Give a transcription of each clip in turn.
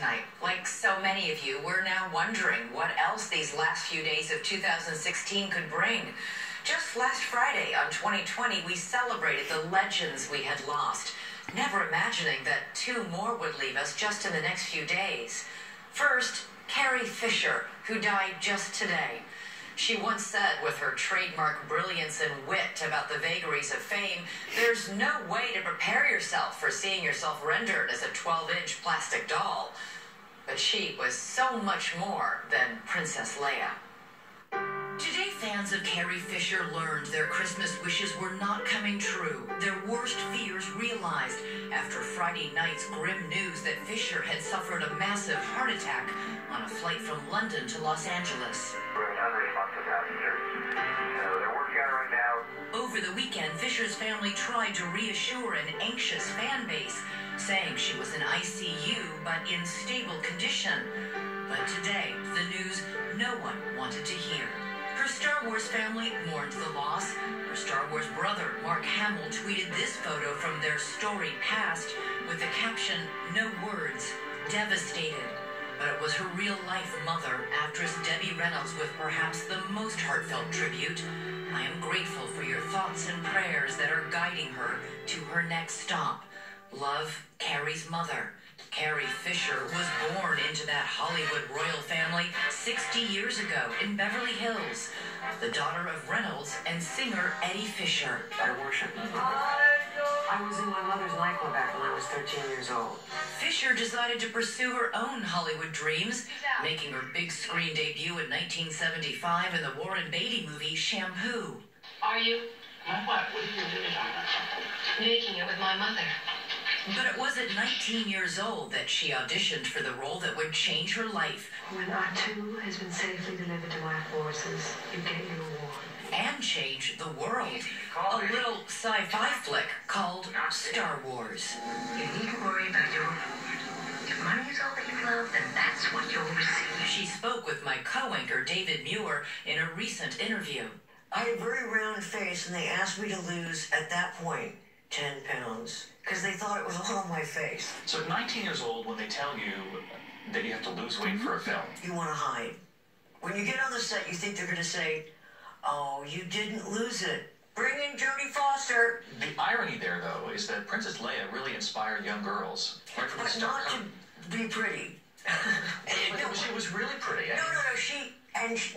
tonight. Like so many of you, we're now wondering what else these last few days of 2016 could bring. Just last Friday on 2020, we celebrated the legends we had lost, never imagining that 2 more would leave us just in the next few days. First, Carrie Fisher, who died just today. She once said, with her trademark brilliance and wit about the vagaries of fame, there's no way to prepare yourself for seeing yourself rendered as a 12-inch plastic doll. But she was so much more than Princess Leia. Today, fans of Carrie Fisher learned their Christmas wishes were not coming true. Their worst fears realized after Friday night's grim news that Fisher had suffered a massive heart attack on a flight from London to Los Angeles. We're under a month of passengers, so they're working on it right now. Over the weekend, Fisher's family tried to reassure an anxious fan base, saying she was in ICU but in stable condition. But today, the news no one wanted to hear. Her Star Wars family mourned the loss. Her Star Wars brother, Mark Hamill, tweeted this photo from their storied past with the caption, "No words, devastated." But it was her real-life mother, actress Debbie Reynolds, with perhaps the most heartfelt tribute. "I am grateful for your thoughts and prayers that are guiding her to her next stop. Love, Carrie's mother." Carrie Fisher was born into that Hollywood royal family 60 years ago in Beverly Hills, the daughter of Reynolds and singer Eddie Fisher. I worship. I was in my mother's nightclub back when I was 13 years old. Fisher decided to pursue her own Hollywood dreams, making her big screen debut in 1975 in the Warren Beatty movie Shampoo. Are you? What are you doing? Making it with my mother. But it was at 19 years old that she auditioned for the role that would change her life. When R2 has been safely delivered to my forces, you get your reward. And change the world. A little sci-fi flick called Star Wars. You needn't worry about your reward. If money is all that you love, then that's what you'll receive. She spoke with my co-anchor David Muir in a recent interview. I had a very round face, and they asked me to lose, at that point, 10 pounds, because they thought it was all on my face. So at 19 years old, when they tell you that you have to lose weight for a film, you want to hide. When you get on the set, you think they're going to say, "Oh, you didn't lose it. Bring in Jodie Foster." The irony there, though, is that Princess Leia really inspired young girls right from the But start. not to be pretty. No, she was really pretty. No,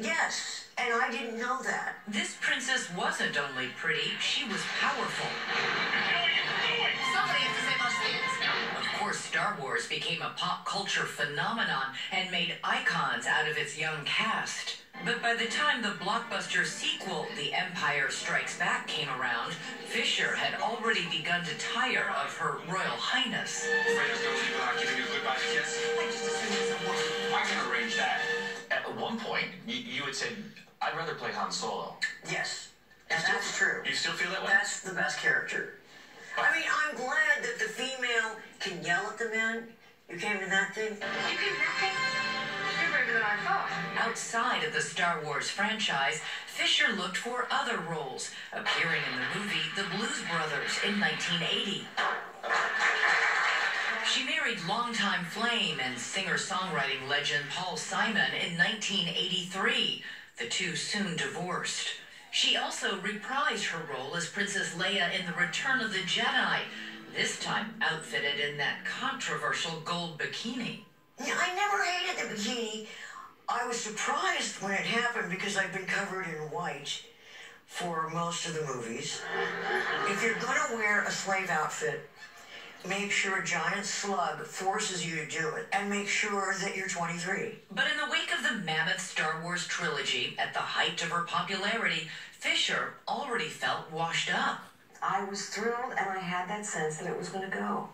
yes, and I didn't know that. This princess wasn't only pretty, she was powerful. Somebody has to say those things. Of course, Star Wars became a pop culture phenomenon and made icons out of its young cast. But by the time the blockbuster sequel, The Empire Strikes Back, came around, Fisher had already begun to tire of her Royal Highness. Raiders don't leave without giving you a goodbye kiss. I just assumed it was a woman. I can arrange that. At one point, you had said, "I'd rather play Han Solo." Yes, and that's true. You still feel that way? That's the best character. I mean, I'm glad that the female can yell at the men. You came to that thing? You came nothing? You're braver than I thought. Outside of the Star Wars franchise, Fisher looked for other roles, appearing in the movie The Blues Brothers in 1980. She married longtime Flame and singer-songwriting legend Paul Simon in 1983. The two soon divorced. She also reprised her role as Princess Leia in The Return of the Jedi, this time outfitted in that controversial gold bikini. I never hated the bikini. I was surprised when it happened because I've been covered in white for most of the movies. If you're going to wear a slave outfit, make sure a giant slug forces you to do it, and make sure that you're 23. But in the wake of the mammoth Star Wars trilogy, at the height of her popularity, Fisher already felt washed up. I was thrilled, and I had that sense that it was going to go.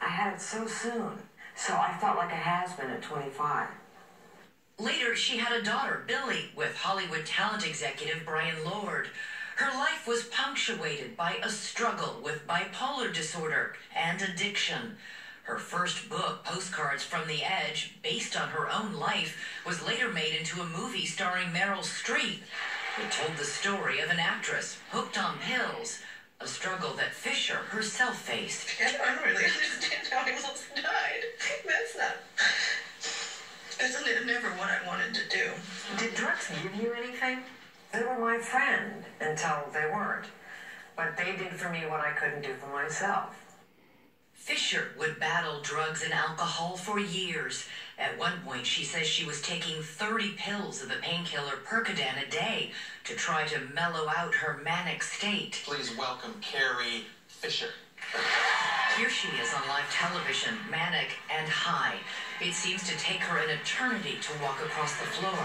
I had it so soon, so I felt like a has-been at 25. Later, she had a daughter, Billy, with Hollywood talent executive Brian Lord. Her life was punctuated by a struggle with bipolar disorder and addiction. Her first book, Postcards from the Edge, based on her own life, was later made into a movie starring Meryl Streep. It told the story of an actress hooked on pills, a struggle that Fisher herself faced. I don't really understand how he almost died. That's not... never what I wanted to do. Did drugs give you anything? They were my friend until they weren't. But they did for me what I couldn't do for myself. Fisher would battle drugs and alcohol for years. At one point, she says she was taking 30 pills of the painkiller Percodan a day to try to mellow out her manic state. Please welcome Carrie Fisher. Here she is on live television, manic and high. It seems to take her an eternity to walk across the floor. I'm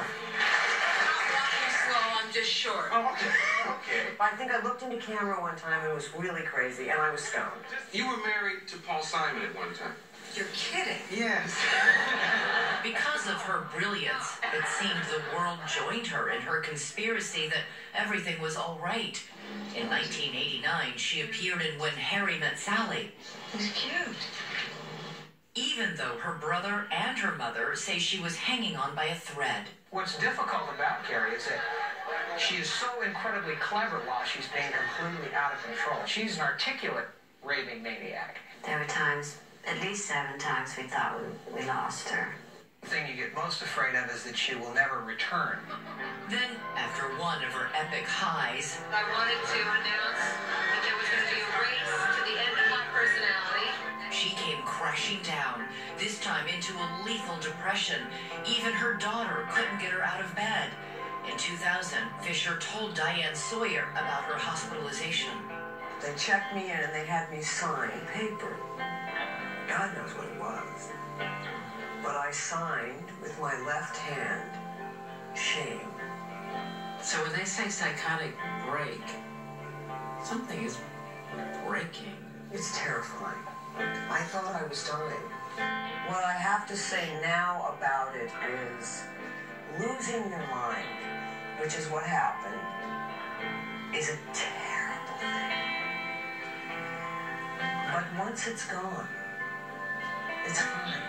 not walking slow, I'm just short. Oh, okay. I think I looked into camera one time and it was really crazy, and I was stoned. You were married to Paul Simon at one time. You're kidding. Yes. Because of her brilliance, it seemed the world joined her in her conspiracy that everything was all right. In 1989, she appeared in When Harry Met Sally. He's cute. Even though her brother and her mother say she was hanging on by a thread. What's difficult about Carrie is that she is so incredibly clever while she's being completely out of control. She's an articulate raving maniac. There were times, at least 7 times, we thought we lost her. The thing you get most afraid of is that she will never return. Then, after one of her epic highs, I wanted to announce that there was going to be a race to the end of my personality. she came crashing down, this time into a lethal depression. Even her daughter couldn't get her out of bed. In 2000, Fisher told Diane Sawyer about her hospitalization. They checked me in and they had me sign paper. God knows what it was. But I signed with my left hand, shame. So when they say psychotic break, something is breaking. It's terrifying. I thought I was dying. What I have to say now about it is losing your mind, which is what happened, is a terrible thing. But once it's gone, it's fine.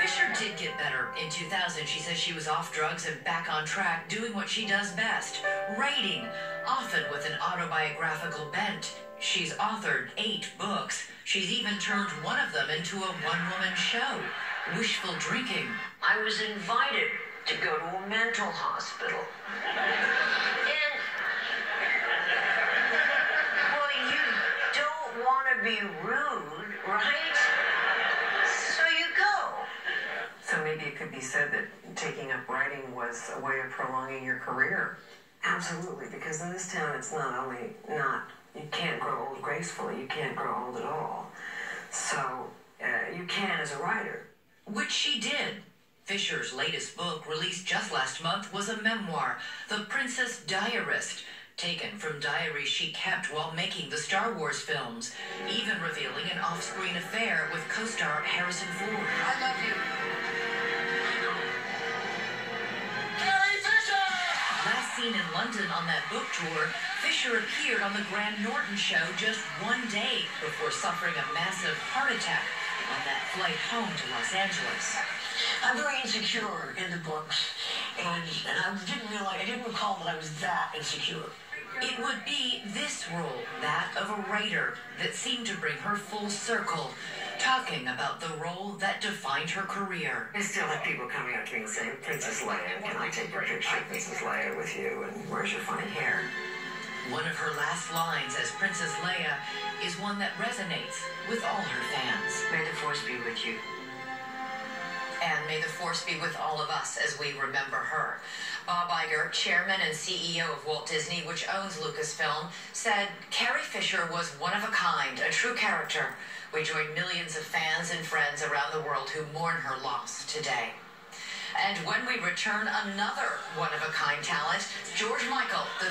Fisher did get better. In 2000, she says she was off drugs and back on track, doing what she does best, writing, often with an autobiographical bent. She's authored 8 books. She's even turned one of them into a one-woman show, Wishful Drinking. I was invited to go to a mental hospital. And, well, you don't want to be rude, right? So you go. So maybe it could be said that taking up writing was a way of prolonging your career. Absolutely, because in this town it's not only you can't grow old gracefully, you can't grow old at all. So you can as a writer. Which she did. Fisher's latest book, released just last month, was a memoir, The Princess Diarist, taken from diaries she kept while making the Star Wars films, even revealing an off-screen affair with co-star Harrison Ford. I love you. Carrie Fisher! Last seen in London on that book tour, Fisher appeared on the Graham Norton show just one day before suffering a massive heart attack on that flight home to Los Angeles. I'm very insecure in the books, and I didn't recall that I was that insecure. It would be this role, that of a writer, that seemed to bring her full circle, talking about the role that defined her career. I still have people coming up to me and saying, Princess Leia, can I take your picture of Princess Leia with you? And where's your funny hair? One of her last lines as Princess Leia is one that resonates with all her fans. May the force be with you. And may the force be with all of us as we remember her. Bob Iger, chairman and CEO of Walt Disney, which owns Lucasfilm, said Carrie Fisher was one of a kind, a true character. We join millions of fans and friends around the world who mourn her loss today. And when we return, another one-of-a-kind talent, George Michael, the